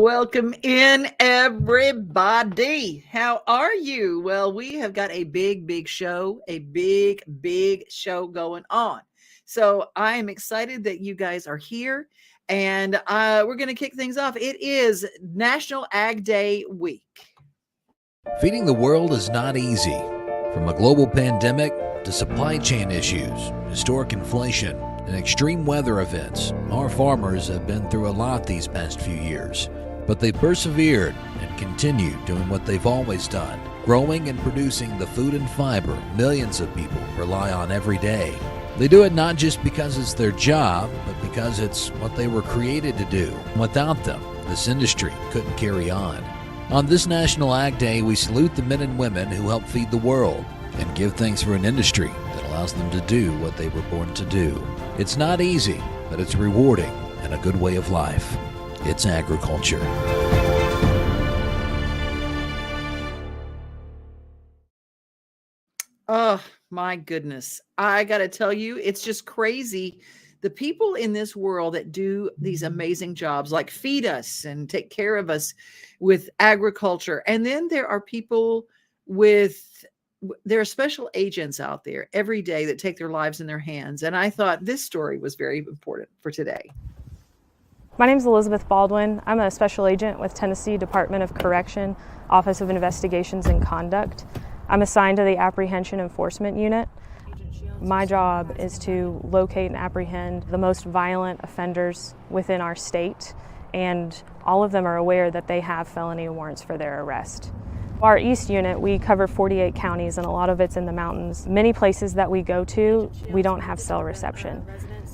Welcome in, everybody. How are you? Well, we have got a big show, big show going on. So I am excited that you guys are here, and we're going to kick things off. It is National Ag Day week. Feeding the world is not easy. From a global pandemic to supply chain issues, historic inflation, and extreme weather events, our farmers have been through a lot these past few years. But they persevered and continued doing what they've always done, growing and producing the food and fiber millions of people rely on every day. They do it not just because it's their job, but because it's what they were created to do. Without them, this industry couldn't carry on. On this National Ag Day, we salute the men and women who help feed the world and give thanks for an industry that allows them to do what they were born to do. It's not easy, but it's rewarding and a good way of life. It's agriculture. Oh, my goodness. I got to tell you, it's just crazy. The people in this world that do these amazing jobs, like feed us and take care of us with agriculture. And then there are people there are special agents out there every day that take their lives in their hands. And I thought this story was very important for today. My name is Elizabeth Baldwin. I'm a special agent with Tennessee Department of Correction, Office of Investigations and Conduct. I'm assigned to the Apprehension Enforcement Unit. My job is to locate and apprehend the most violent offenders within our state, and all of them are aware that they have felony warrants for their arrest. Our East Unit, we cover 48 counties, and a lot of it's in the mountains. Many places that we go to, we don't have cell reception.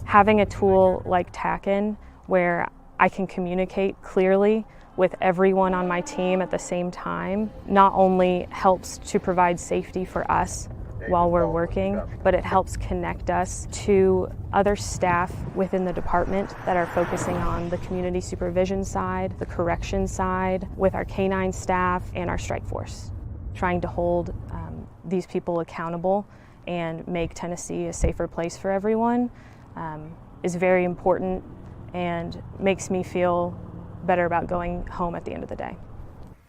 Having a tool like TACN, where I can communicate clearly with everyone on my team at the same time, not only helps to provide safety for us while we're working, but it helps connect us to other staff within the department that are focusing on the community supervision side, the correction side, with our canine staff and our strike force, trying to hold these people accountable and make Tennessee a safer place for everyone is very important and makes me feel better about going home at the end of the day.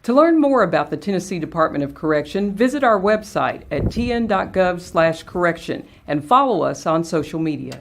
To learn more about the Tennessee Department of Correction, visit our website at tn.gov/correction and follow us on social media.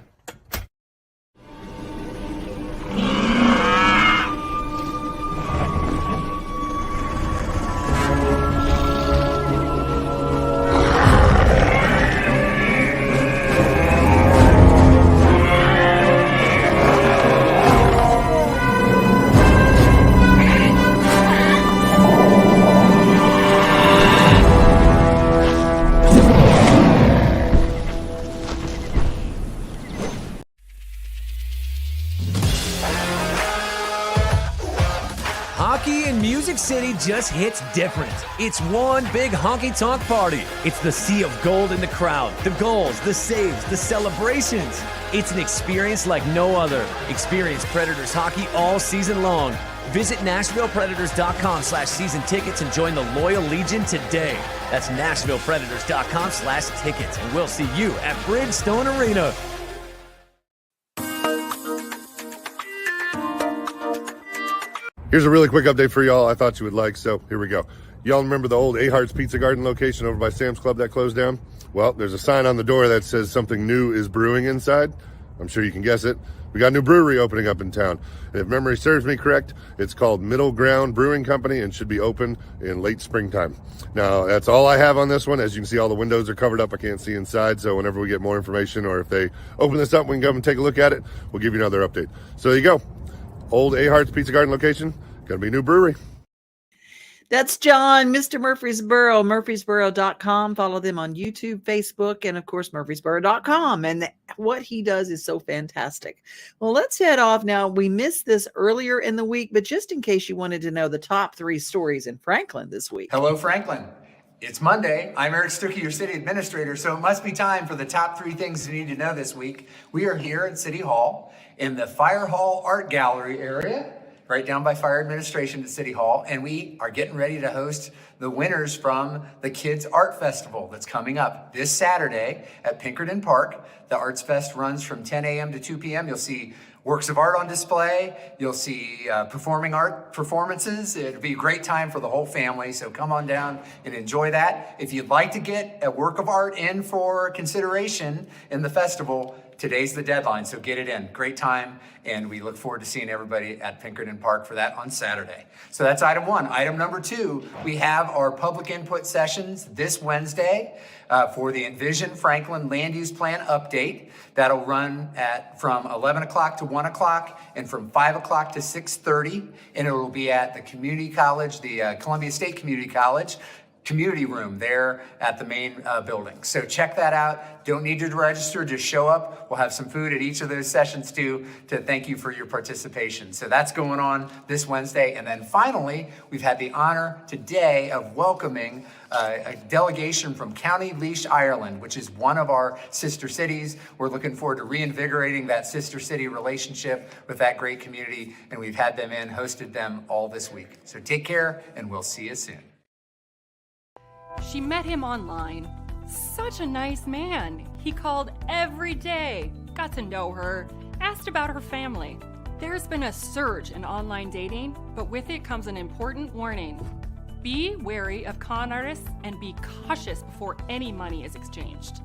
Hockey in Music City just hits different. It's one big honky-tonk party. It's the sea of gold in the crowd, the goals, the saves, the celebrations. It's an experience like no other. Experience Predators hockey all season long. Visit NashvillePredators.com/season tickets and join the Loyal Legion today. That's NashvillePredators.com/tickets, and we'll see you at Bridgestone Arena. Here's a really quick update for y'all I thought you would like, so here we go. Y'all remember the old A Hart's Pizza Garden location over by Sam's Club that closed down? Well, there's a sign on the door that says something new is brewing inside. I'm sure you can guess it. We got a new brewery opening up in town. And if memory serves me correct, it's called Middle Ground Brewing Company and should be open in late springtime. Now, that's all I have on this one. As you can see, all the windows are covered up. I can't see inside, so whenever we get more information or if they open this up, we can come and take a look at it. We'll give you another update. So there you go. Old A Hart's Pizza Garden location. Gonna be a new brewery. That's John, Mr. Murfreesboro, Murfreesboro.com. Follow them on YouTube, Facebook, and of course, Murfreesboro.com. And what he does is so fantastic. Well, let's head off now. We missed this earlier in the week, but just in case you wanted to know the top 3 stories in Franklin this week. Hello, Franklin. It's Monday. I'm Eric Stuckey, your city administrator, so it must be time for the top 3 things you need to know this week. We are here at City Hall in the Fire Hall Art Gallery area, right down by Fire Administration at City Hall, and we are getting ready to host the winners from the Kids Art Festival that's coming up this Saturday at Pinkerton Park. The Arts Fest runs from 10 a.m. to 2 p.m. You'll see works of art on display. You'll see performing art performances. It'll be a great time for the whole family, so come on down and enjoy that. If you'd like to get a work of art in for consideration in the festival, today's the deadline, so get it in. Great time, and we look forward to seeing everybody at Pinkerton Park for that on Saturday. So that's item one. Item number two, we have our public input sessions this Wednesday for the Envision Franklin Land Use Plan update. That'll run from 11 o'clock to 1 o'clock and from 5 o'clock to 6:30, and it will be at the community college, the Columbia State Community College, community room there at the main building. So check that out. Don't need to register, just show up. We'll have some food at each of those sessions too to thank you for your participation. So that's going on this Wednesday. And then finally, we've had the honor today of welcoming a delegation from County Laois, Ireland, which is one of our sister cities. We're looking forward to reinvigorating that sister city relationship with that great community. And we've had them in, hosted them all this week. So take care, and we'll see you soon. She met him online. Such a nice man. He called every day, got to know her, asked about her family. There's been a surge in online dating, but with it comes an important warning. Be wary of con artists and be cautious before any money is exchanged.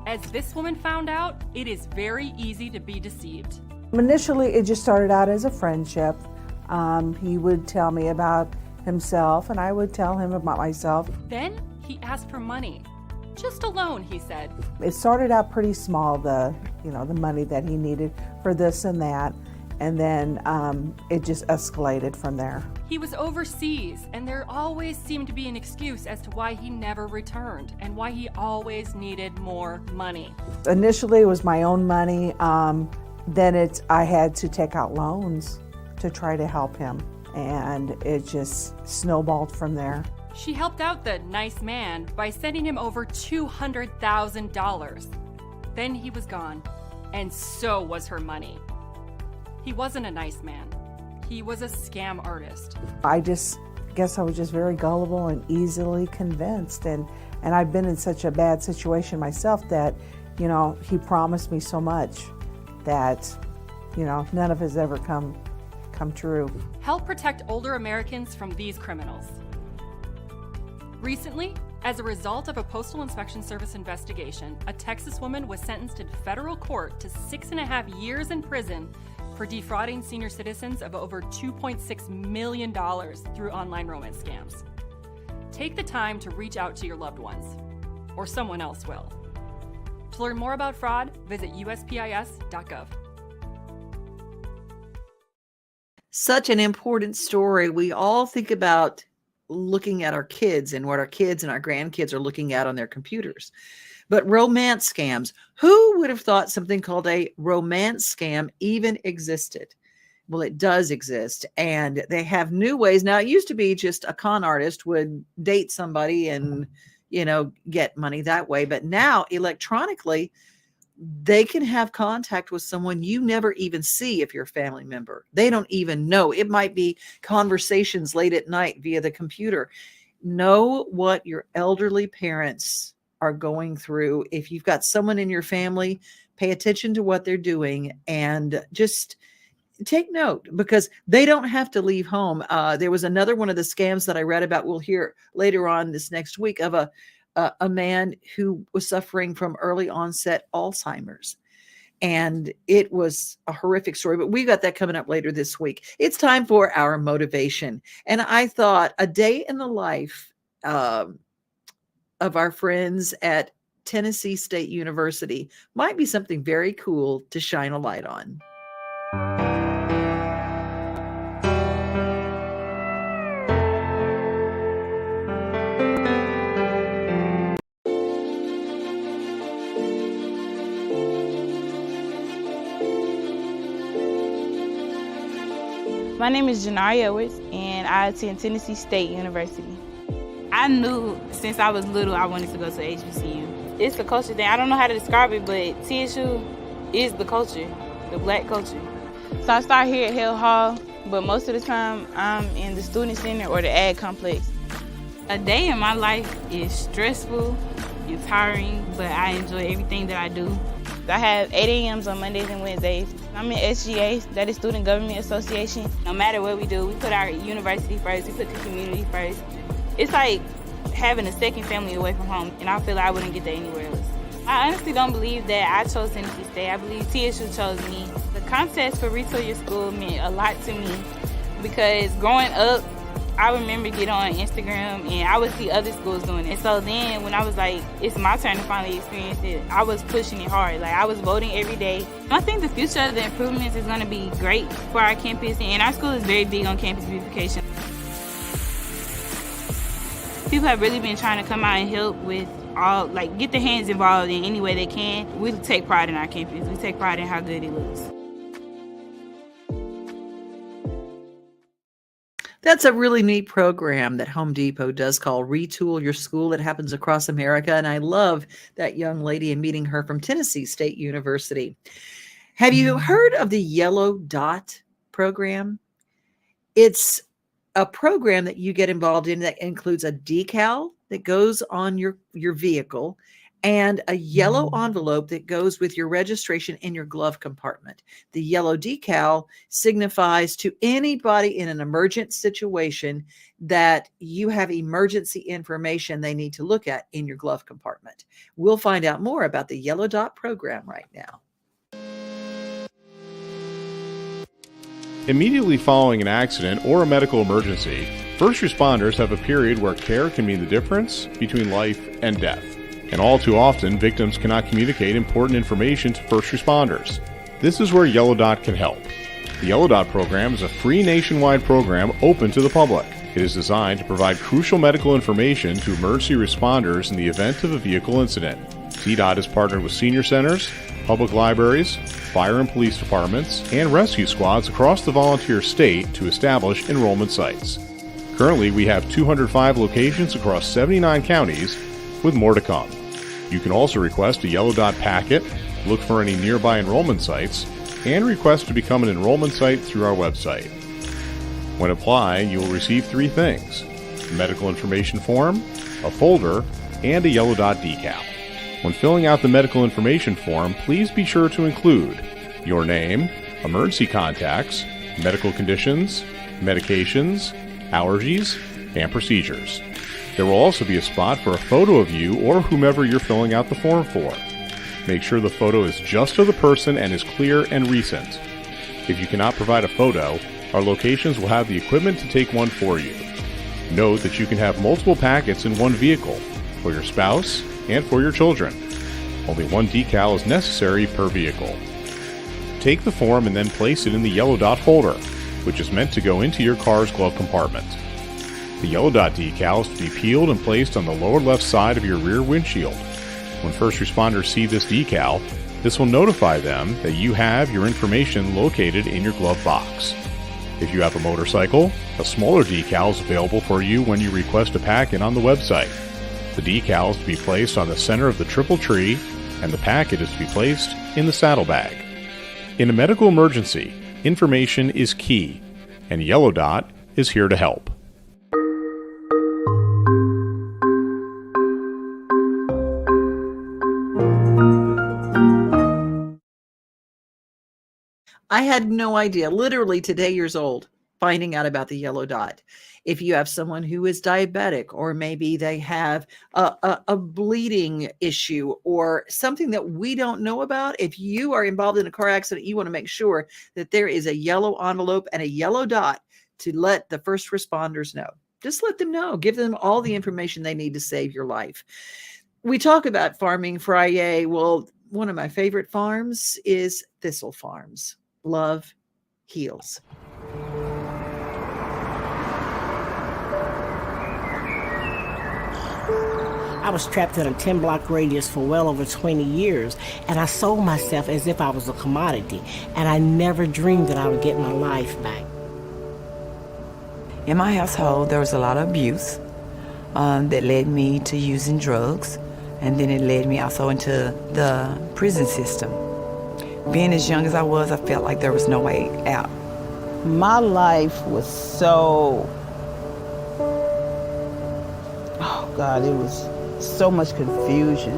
As this woman found out, it is very easy to be deceived. Initially, it just started out as a friendship. He would tell me about himself and I would tell him about myself. Then he asked for money. Just a loan, he said. It started out pretty small, the money that he needed for this and that, and then it just escalated from there. He was overseas, and there always seemed to be an excuse as to why he never returned and why he always needed more money. Initially, it was my own money. Then I had to take out loans to try to help him. And it just snowballed from there. She helped out the nice man by sending him over $200,000. Then he was gone, and so was her money. He wasn't a nice man. He was a scam artist. I guess I was just very gullible and easily convinced. And I've been in such a bad situation myself that, he promised me so much that, none of it has ever come true. Help protect older Americans from these criminals. Recently, as a result of a Postal Inspection Service investigation, a Texas woman was sentenced in federal court to 6.5 years in prison for defrauding senior citizens of over $2.6 million through online romance scams. Take the time to reach out to your loved ones, or someone else will. To learn more about fraud, visit uspis.gov. Such an important story. We all think about looking at our kids and what our kids and our grandkids are looking at on their computers. But romance scams, who would have thought something called a romance scam even existed? Well, it does exist, and they have new ways. Now, it used to be just a con artist would date somebody and, get money that way. But now electronically, they can have contact with someone you never even see if you're a family member. They don't even know. It might be conversations late at night via the computer. Know what your elderly parents are going through. If you've got someone in your family, pay attention to what they're doing and just take note, because they don't have to leave home. There was another one of the scams that I read about, we'll hear later on this next week, of a man who was suffering from early onset Alzheimer's. And it was a horrific story, but we got that coming up later this week. It's time for our motivation. And I thought a day in the life of our friends at Tennessee State University might be something very cool to shine a light on. My name is Janari Edwards, and I attend Tennessee State University. I knew since I was little I wanted to go to HBCU. It's the culture thing. I don't know how to describe it, but TSU is the culture, the black culture. So I started here at Hill Hall, but most of the time I'm in the student center or the ag complex. A day in my life is stressful, it's tiring, but I enjoy everything that I do. I have 8 a.m.s on Mondays and Wednesdays. I'm in SGA, that is Student Government Association. No matter what we do, we put our university first, we put the community first. It's like having a second family away from home, and I feel like I wouldn't get that anywhere else. I honestly don't believe that I chose Tennessee State. I believe TSU chose me. The contest for Retool Your School meant a lot to me because growing up, I remember getting on Instagram and I would see other schools doing it. So then when I was like, it's my turn to finally experience it, I was pushing it hard. Like I was voting every day. I think the future of the improvements is going to be great for our campus, and our school is very big on campus beautification. People have really been trying to come out and help with all, like get their hands involved in any way they can. We take pride in our campus. We take pride in how good it looks. That's a really neat program that Home Depot does called Retool Your School. It happens across America. And I love that young lady and meeting her from Tennessee State University. Have you heard of the Yellow Dot program? It's a program that you get involved in that includes a decal that goes on your vehicle and a yellow envelope that goes with your registration in your glove compartment. The yellow decal signifies to anybody in an emergent situation that you have emergency information they need to look at in your glove compartment. We'll find out more about the Yellow Dot program right now. Immediately following an accident or a medical emergency, first responders have a period where care can mean the difference between life and death. And all too often, victims cannot communicate important information to first responders. This is where Yellow Dot can help. The Yellow Dot program is a free nationwide program open to the public. It is designed to provide crucial medical information to emergency responders in the event of a vehicle incident. TDOT is partnered with senior centers, public libraries, fire and police departments, and rescue squads across the volunteer state to establish enrollment sites. Currently, we have 205 locations across 79 counties, with more to come. You can also request a Yellow Dot packet, look for any nearby enrollment sites, and request to become an enrollment site through our website. When applying, you will receive 3 things: a medical information form, a folder, and a Yellow Dot decal. When filling out the medical information form, please be sure to include your name, emergency contacts, medical conditions, medications, allergies, and procedures. There will also be a spot for a photo of you or whomever you're filling out the form for. Make sure the photo is just of the person and is clear and recent. If you cannot provide a photo, our locations will have the equipment to take one for you. Note that you can have multiple packets in one vehicle, for your spouse and for your children. Only one decal is necessary per vehicle. Take the form and then place it in the Yellow Dot folder, which is meant to go into your car's glove compartment. The Yellow Dot decal is to be peeled and placed on the lower left side of your rear windshield. When first responders see this decal, this will notify them that you have your information located in your glove box. If you have a motorcycle, a smaller decal is available for you when you request a packet on the website. The decal is to be placed on the center of the triple tree, and the packet is to be placed in the saddlebag. In a medical emergency, information is key, and Yellow Dot is here to help. I had no idea, literally today years old, finding out about the Yellow Dot. If you have someone who is diabetic, or maybe they have a bleeding issue or something that we don't know about, if you are involved in a car accident, you want to make sure that there is a yellow envelope and a Yellow Dot to let the first responders know. Just let them know. Give them all the information they need to save your life. We talk about farming, FriYAY. Well, one of my favorite farms is Thistle Farms. Love heals. I was trapped in a 10-block radius for well over 20 years, and I sold myself as if I was a commodity, and I never dreamed that I would get my life back. In my household, there was a lot of abuse that led me to using drugs, and then it led me also into the prison system. Being as young as I was, I felt like there was no way out. My life was so, oh God, it was so much confusion.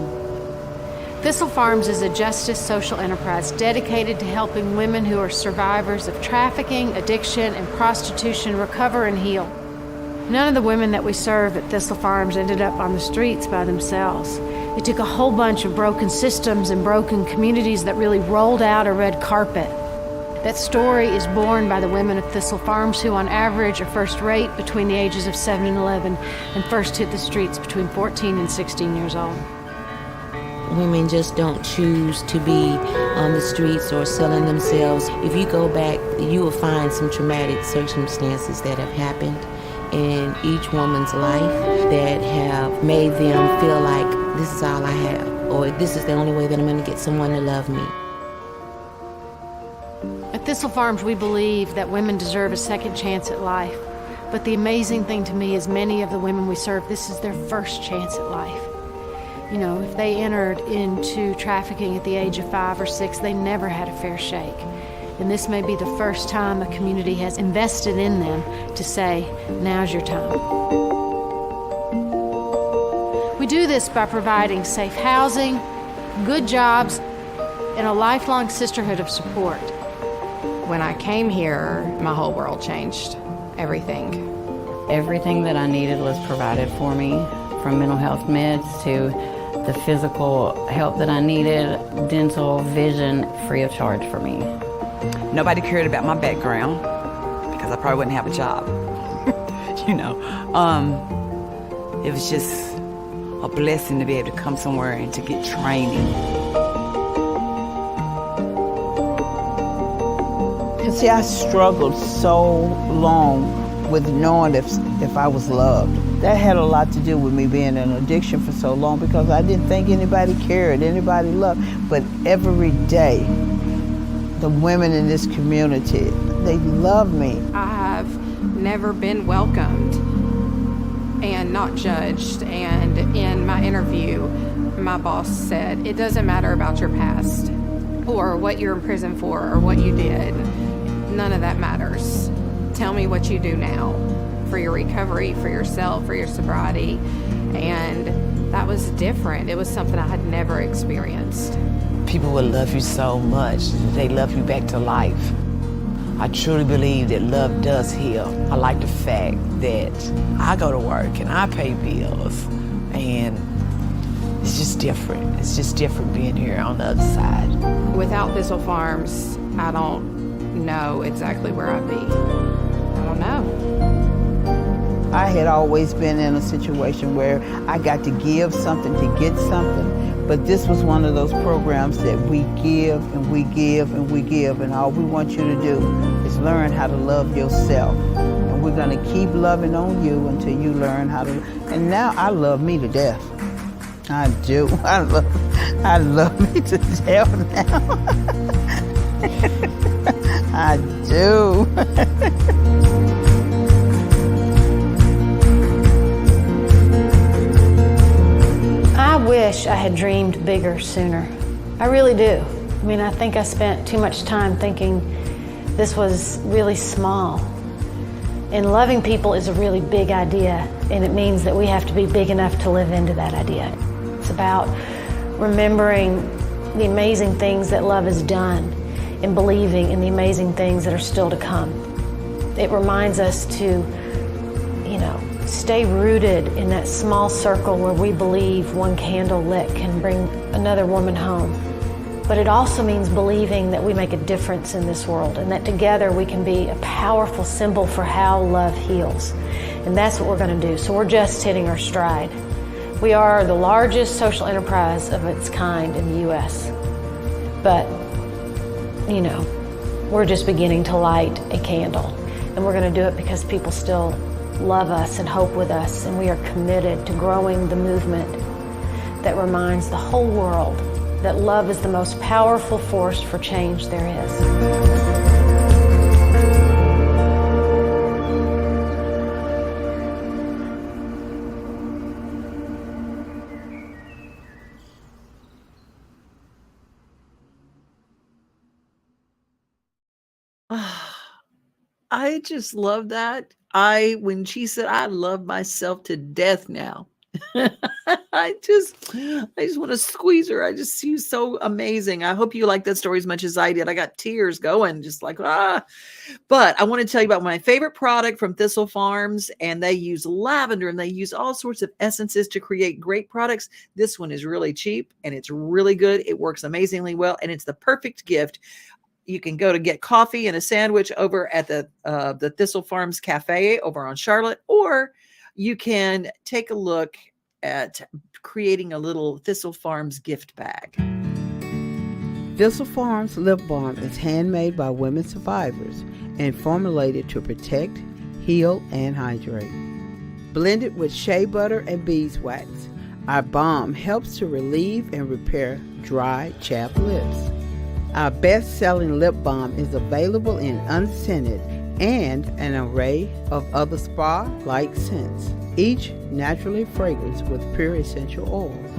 Thistle Farms is a justice social enterprise dedicated to helping women who are survivors of trafficking, addiction, and prostitution recover and heal. None of the women that we serve at Thistle Farms ended up on the streets by themselves. It took a whole bunch of broken systems and broken communities that really rolled out a red carpet. That story is borne by the women of Thistle Farms, who on average are first raped between the ages of 7 and 11 and first hit the streets between 14 and 16 years old. Women just don't choose to be on the streets or selling themselves. If you go back, you will find some traumatic circumstances that have happened in each woman's life that have made them feel like this is all I have, or this is the only way that I'm going to get someone to love me. At Thistle Farms, we believe that women deserve a second chance at life. But the amazing thing to me is many of the women we serve, this is their first chance at life. You know, if they entered into trafficking at the age of 5 or 6, they never had a fair shake. And this may be the first time a community has invested in them to say, now's your time. We do this by providing safe housing, good jobs, and a lifelong sisterhood of support. When I came here, my whole world changed. Everything. Everything that I needed was provided for me, from mental health meds to the physical help that I needed, dental, vision, free of charge for me. Nobody cared about my background because I probably wouldn't have a job. It was just a blessing to be able to come somewhere and to get training. See, I struggled so long with knowing if I was loved. That had a lot to do with me being in addiction for so long, because I didn't think anybody cared, anybody loved. But every day, the women in this community, they love me. I have never been welcomed and not judged. And in my interview, my boss said, it doesn't matter about your past or what you're in prison for or what you did. None of that matters. Tell me what you do now for your recovery, for yourself, for your sobriety. And that was different. It was something I had never experienced. People will love you so much, they love you back to life. I truly believe that love does heal. I like the fact that I go to work and I pay bills, and it's just different. It's just different being here on the other side. Without Thistle Farms, I don't know exactly where I'd be. I don't know. I had always been in a situation where I got to give something to get something, but this was one of those programs that we give and we give and we give, and all we want you to do is learn how to love yourself. And we're gonna keep loving on you until you learn how to, and now I love me to death. I do. I love me to death now. I do. I wish I had dreamed bigger sooner. I really do. I mean, I think I spent too much time thinking this was really small. And loving people is a really big idea, and it means that we have to be big enough to live into that idea. It's about remembering the amazing things that love has done and believing in the amazing things that are still to come. It reminds us to, stay rooted in that small circle where we believe one candle lit can bring another woman home. But it also means believing that we make a difference in this world, and that together we can be a powerful symbol for how love heals. And that's what we're going to do. So we're just hitting our stride. We are the largest social enterprise of its kind in the U.S. But, we're just beginning to light a candle. And we're going to do it because people still love us and hope with us, and we are committed to growing the movement that reminds the whole world that love is the most powerful force for change there is. I just love that. When she said, I love myself to death now. I just want to squeeze her. She's so amazing. I hope you like that story as much as I did. I got tears going, just like, ah. But I want to tell you about my favorite product from Thistle Farms, and they use lavender and they use all sorts of essences to create great products. This one is really cheap and it's really good. It works amazingly well, and it's the perfect gift. You can go to get coffee and a sandwich over at the Thistle Farms Cafe over on Charlotte, or you can take a look at creating a little Thistle Farms gift bag. Thistle Farms Lip Balm is handmade by women survivors and formulated to protect, heal, and hydrate. Blended with shea butter and beeswax, our balm helps to relieve and repair dry, chapped lips. Our best-selling lip balm is available in unscented and an array of other spa-like scents, each naturally fragranced with pure essential oils.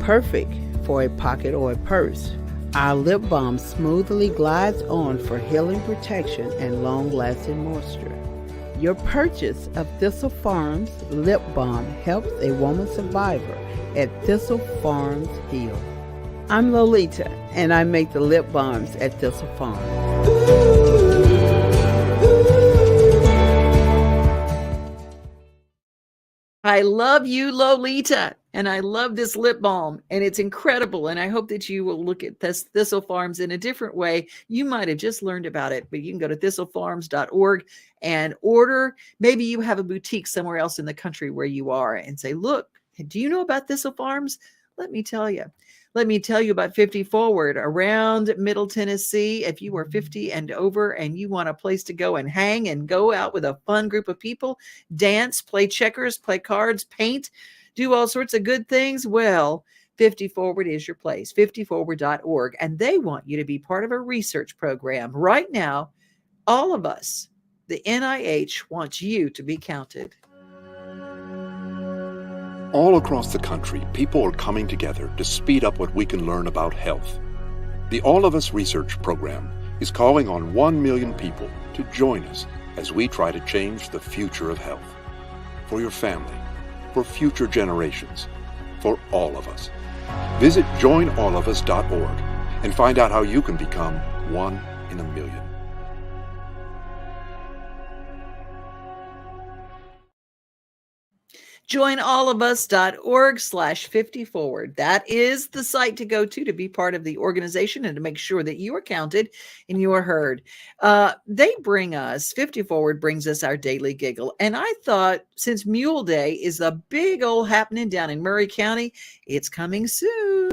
Perfect for a pocket or a purse, our lip balm smoothly glides on for healing protection and long-lasting moisture. Your purchase of Thistle Farms Lip Balm helps a woman survivor at Thistle Farms Heal. I'm Lolita, and I make the lip balms at Thistle Farms. I love you, Lolita, and I love this lip balm, and it's incredible, and I hope that you will look at this Thistle Farms in a different way. You might have just learned about it, but you can go to thistlefarms.org and order. Maybe you have a boutique somewhere else in the country where you are and say, look, do you know about Thistle Farms? Let me tell you. Let me tell you about 50 Forward around Middle Tennessee. If you are 50 and over and you want a place to go and hang and go out with a fun group of people, dance, play checkers, play cards, paint, do all sorts of good things, well, 50 Forward is your place, 50forward.org. And they want you to be part of a research program. Right now, all of us, the NIH wants you to be counted. All across the country, people are coming together to speed up what we can learn about health. The All of Us Research Program is calling on 1 million people to join us as we try to change the future of health. For your family, for future generations, for all of us. Visit joinallofus.org and find out how you can become 1 in a million. joinallofus.org/50forward. That is the site to go to be part of the organization and to make sure that you are counted and you are heard. They bring us, 50 Forward brings us our daily giggle. And I thought, since Mule Day is a big old happening down in Murray County, it's coming soon.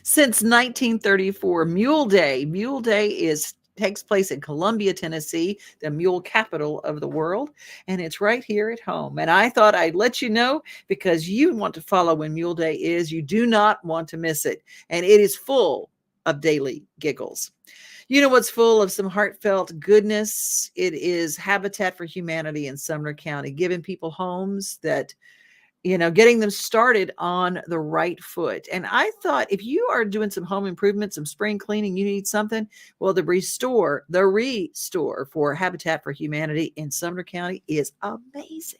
Since 1934, Mule Day takes place in Columbia, Tennessee, the mule capital of the world, and it's right here at home. And I thought I'd let you know because you want to follow when Mule Day is. You do not want to miss it, and it is full of daily giggles. You know what's full of some heartfelt goodness? It is Habitat for Humanity in Sumner County, giving people homes that, getting them started on the right foot. And I thought, if you are doing some home improvement, some spring cleaning, you need something, well, the restore for Habitat for Humanity in Sumner County is amazing.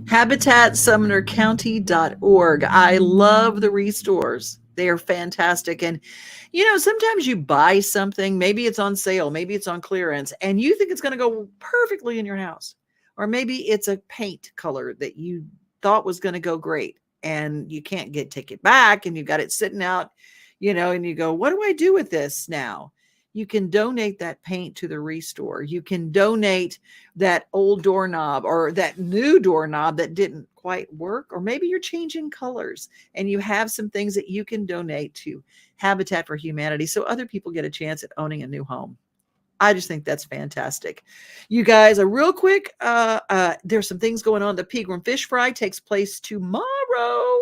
HabitatSumnerCounty.org. I love the restores. They are fantastic. And, sometimes you buy something, maybe it's on sale, maybe it's on clearance, and you think it's going to go perfectly in your house. Or maybe it's a paint color that you thought was going to go great and you can't take it back, and you've got it sitting out, and you go, what do I do with this now? You can donate that paint to the restore. You can donate that old doorknob or that new doorknob that didn't quite work, or maybe you're changing colors and you have some things that you can donate to Habitat for Humanity so other people get a chance at owning a new home. I just think that's fantastic. You guys, a real quick, there's some things going on. The Pegram Fish Fry takes place tomorrow.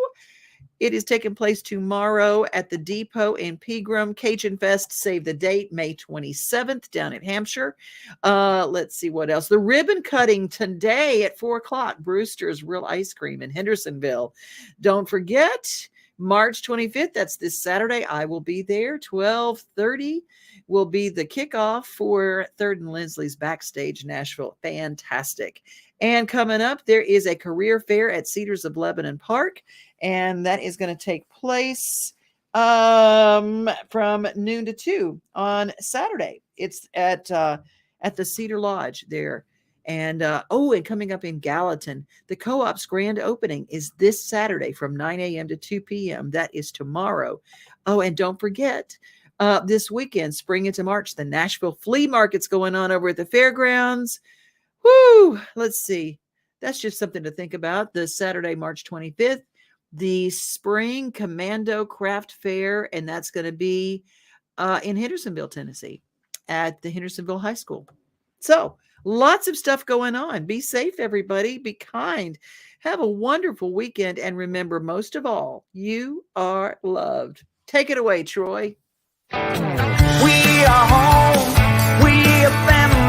It is taking place tomorrow at the Depot in Pegram. Cajun Fest, save the date, May 27th down in Hampshire. Let's see what else. The ribbon cutting today at 4 o'clock. Brewster's Real Ice Cream in Hendersonville. Don't forget, March 25th, that's this Saturday. I will be there. 12:30 will be the kickoff for 3rd and Leslie's Backstage Nashville. Fantastic. And coming up, there is a career fair at Cedars of Lebanon Park, and that is going to take place from noon to 2 on Saturday. It's at the Cedar Lodge there. And and coming up in Gallatin, the Co-op's grand opening is this Saturday from 9 a.m. to 2 p.m. That is tomorrow. Oh, and don't forget, this weekend, spring into March, the Nashville Flea Market's going on over at the fairgrounds. Woo! Let's see. That's just something to think about. The Saturday, March 25th, the Spring Commando Craft Fair, and that's going to be in Hendersonville, Tennessee, at the Hendersonville High School. So, lots of stuff going on. Be safe, everybody. Be kind. Have a wonderful weekend. And remember, most of all, you are loved. Take it away, Troy. We are home. We are family.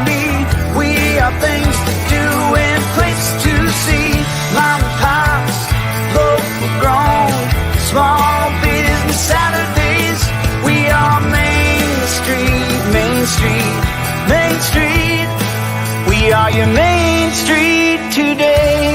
We are things to do and place to see. Mom and pops, local grown, small business Saturdays. We are Main Street, Main Street, Main Street. We are your Main Street today.